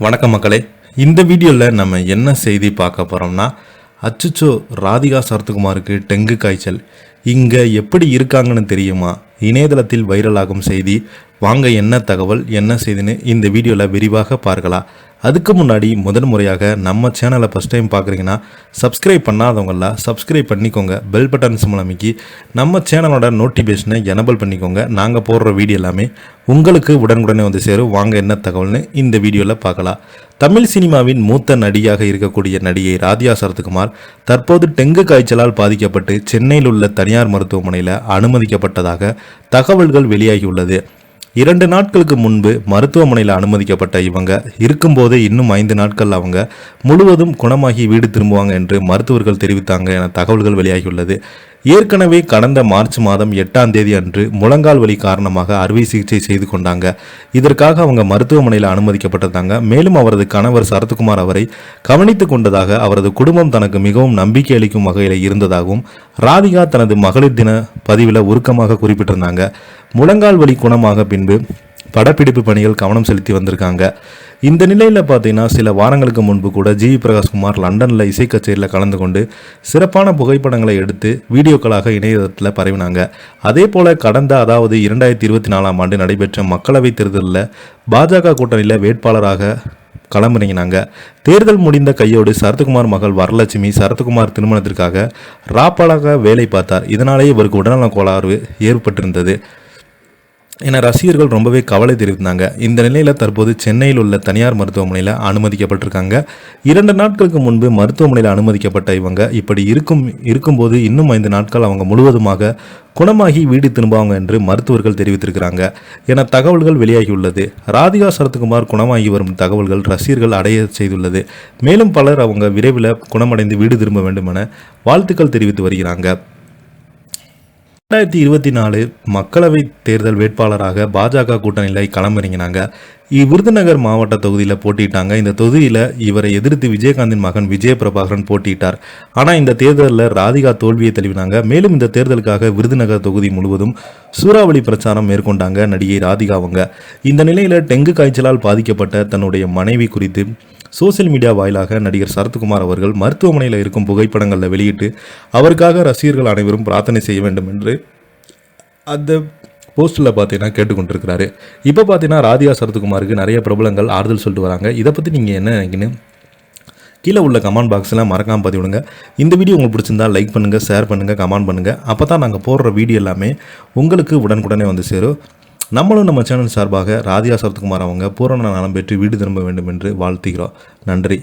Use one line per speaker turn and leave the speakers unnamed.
வணக்கம் மக்களே. இந்த வீடியோவில் நம்ம என்ன செய்தி பார்க்க போகிறோம்னா, அச்சுச்சோ ராதிகா சரத்குமாருக்கு டெங்கு காய்ச்சல் இங்கே எப்படி இருக்காங்கன்னு தெரியுமா? இணையதளத்தில் வைரலாகும் செய்தி. வாங்க என்ன தகவல் என்ன செய்தின்னு இந்த வீடியோவில் விரிவாக பார்க்கலாம். அதுக்கு முன்னாடி முதன் முறையாக நம்ம சேனலை ஃபஸ்ட் டைம் பார்க்குறீங்கன்னா சப்ஸ்கிரைப் பண்ணாதவங்களாம் சப்ஸ்கிரைப் பண்ணிக்கோங்க. பெல் பட்டன் சிம்பல் அமைக்கி நம்ம சேனலோட நோட்டிஃபிகேஷனை எனபிள் பண்ணிக்கோங்க. நாங்கள் போடுற வீடியோ எல்லாமே உங்களுக்கு உடனுக்குடனே வந்து சேரும். வாங்க என்ன தகவல்னு இந்த வீடியோவில் பார்க்கலாம். தமிழ் சினிமாவின் மூத்த நடிகையாக இருக்கக்கூடிய நடிகை ராதிகா சரத்குமார் தற்போது டெங்கு காய்ச்சலால் பாதிக்கப்பட்டு சென்னையில் உள்ள தனியார் மருத்துவமனையில் அனுமதிக்கப்பட்டதாக தகவல்கள் வெளியாகியுள்ளது. 2 நாட்களுக்கு முன்பு மருத்துவமனையில் அனுமதிக்கப்பட்ட இவங்க இருக்கும்போது இன்னும் 5 நாட்கள் அவங்க முழுவதும் குணமாகி வீடு திரும்புவாங்க என்று மருத்துவர்கள் தெரிவித்தாங்க என தகவல்கள் வெளியாகியுள்ளது. ஏற்கனவே கடந்த மார்ச் மாதம் 8ஆம் தேதி அன்று முழங்கால் வலி காரணமாக அறுவை சிகிச்சை செய்து கொண்டாங்க. இதற்காக அவங்க மருத்துவமனையில் அனுமதிக்கப்பட்டிருந்தாங்க. மேலும் அவரது கணவர் சரத்குமார் அவரை கவனித்து கொண்டதாக அவரது குடும்பம் தனக்கு மிகவும் நம்பிக்கை அளிக்கும் வகையில் இருந்ததாகவும் ராதிகா தனது மகளிர் தின பதிவில் உருக்கமாக குறிப்பிட்டிருந்தாங்க. முழங்கால் வலி குணமாக பின்பு படப்பிடிப்பு பணிகள் கவனம் செலுத்தி வந்திருக்காங்க. இந்த நிலையில் பார்த்தீங்கன்னா சில வாரங்களுக்கு முன்பு கூட ஜிவி பிரகாஷ்குமார் லண்டனில் இசை கச்சேரியில் கலந்து கொண்டு சிறப்பான புகைப்படங்களை எடுத்து வீடியோக்களாக இணையதளத்தில் பரவினாங்க. அதே போல் கடந்த 2024ஆம் ஆண்டு நடைபெற்ற மக்களவைத் தேர்தலில் பாஜக கூட்டணியில் வேட்பாளராக களமிறங்கினாங்க. தேர்தல் முடிந்த கையோடு சரத்குமார் மகள் வரலட்சுமி சரத்குமார் திருமணத்திற்காக ராப்பாளாக வேலை பார்த்தார். இதனாலேயே இவருக்கு உடல்நல கோளாறு ஏற்பட்டிருந்தது என ரசிகர்கள் ரொம்பவே கவலை தெரிவித்தாங்க. இந்த நிலையில் தற்போது சென்னையில் உள்ள தனியார் மருத்துவமனையில் அனுமதிக்கப்பட்டிருக்காங்க. 2 நாட்களுக்கு முன்பு மருத்துவமனையில் அனுமதிக்கப்பட்ட இவங்க இப்படி இருக்கும்போது இன்னும் 5 நாட்கள் அவங்க முழுவதுமாக குணமாகி வீடு திரும்புவாங்க என்று மருத்துவர்கள் தெரிவித்திருக்கிறாங்க என தகவல்கள் வெளியாகியுள்ளது. ராதிகா சரத்குமார் குணமாகி வரும் தகவல்கள் ரசிகர்கள் அடைய செய்துள்ளது. மேலும் பலர் அவங்க விரைவில் குணமடைந்து வீடு திரும்ப வேண்டும் என வாழ்த்துக்கள் தெரிவித்து வருகிறாங்க. 2024 மக்களவை தேர்தல் வேட்பாளராக பாஜக கூட்டணியில் களமிறங்கினாங்க. விருதுநகர் மாவட்ட தொகுதியில் போட்டிட்டாங்க. இந்த தொகுதியில் இவரை எதிர்த்து விஜயகாந்தின் மகன் விஜய பிரபாகரன் போட்டியிட்டார். ஆனால் இந்த தேர்தலில் ராதிகா தோல்வியை தழுவினாங்க. மேலும் இந்த தேர்தலுக்காக விருதுநகர் தொகுதி முழுவதும் சூறாவளி பிரச்சாரம் மேற்கொண்டாங்க நடிகை ராதிகா அவங்க. இந்த நிலையில் டெங்கு காய்ச்சலால் பாதிக்கப்பட்ட தன்னுடைய மனைவி குறித்து சோசியல் மீடியா வாயிலாக நடிகர் சரத்குமார் அவர்கள் மருத்துவமனையில் இருக்கும் புகைப்படங்களில் வெளியிட்டு அவருக்காக ரசிகர்கள் அனைவரும் பிரார்த்தனை செய்ய வேண்டும் என்று அந்த போஸ்டில் பார்த்தீங்கன்னா கேட்டுக்கொண்டிருக்கிறாரு. இப்போ பார்த்தீங்கன்னா ராதிகா சரத்குமாருக்கு நிறைய பிரபலங்கள் ஆறுதல் சொல்லிட்டு வராங்க. இதை பற்றி நீங்கள் என்ன நினைக்கின்னு கீழே உள்ள கமெண்ட் பாக்ஸில் மறக்காமல் பதிவிடுங்க. இந்த வீடியோ உங்களுக்கு பிடிச்சிருந்தா லைக் பண்ணுங்கள், ஷேர் பண்ணுங்கள், கமெண்ட் பண்ணுங்கள். அப்போ தான் நாங்கள் போடுற வீடியோ எல்லாமே உங்களுக்கு உடனுக்குடனே வந்து சேரும். நம்மளும் நம்ம சேனல் சார்பாக ராதிகா சரத்குமார் அவங்க பூரண நலம் பெற்று வீடு திரும்ப வேண்டும் என்று வாழ்த்துகிறோம். நன்றி.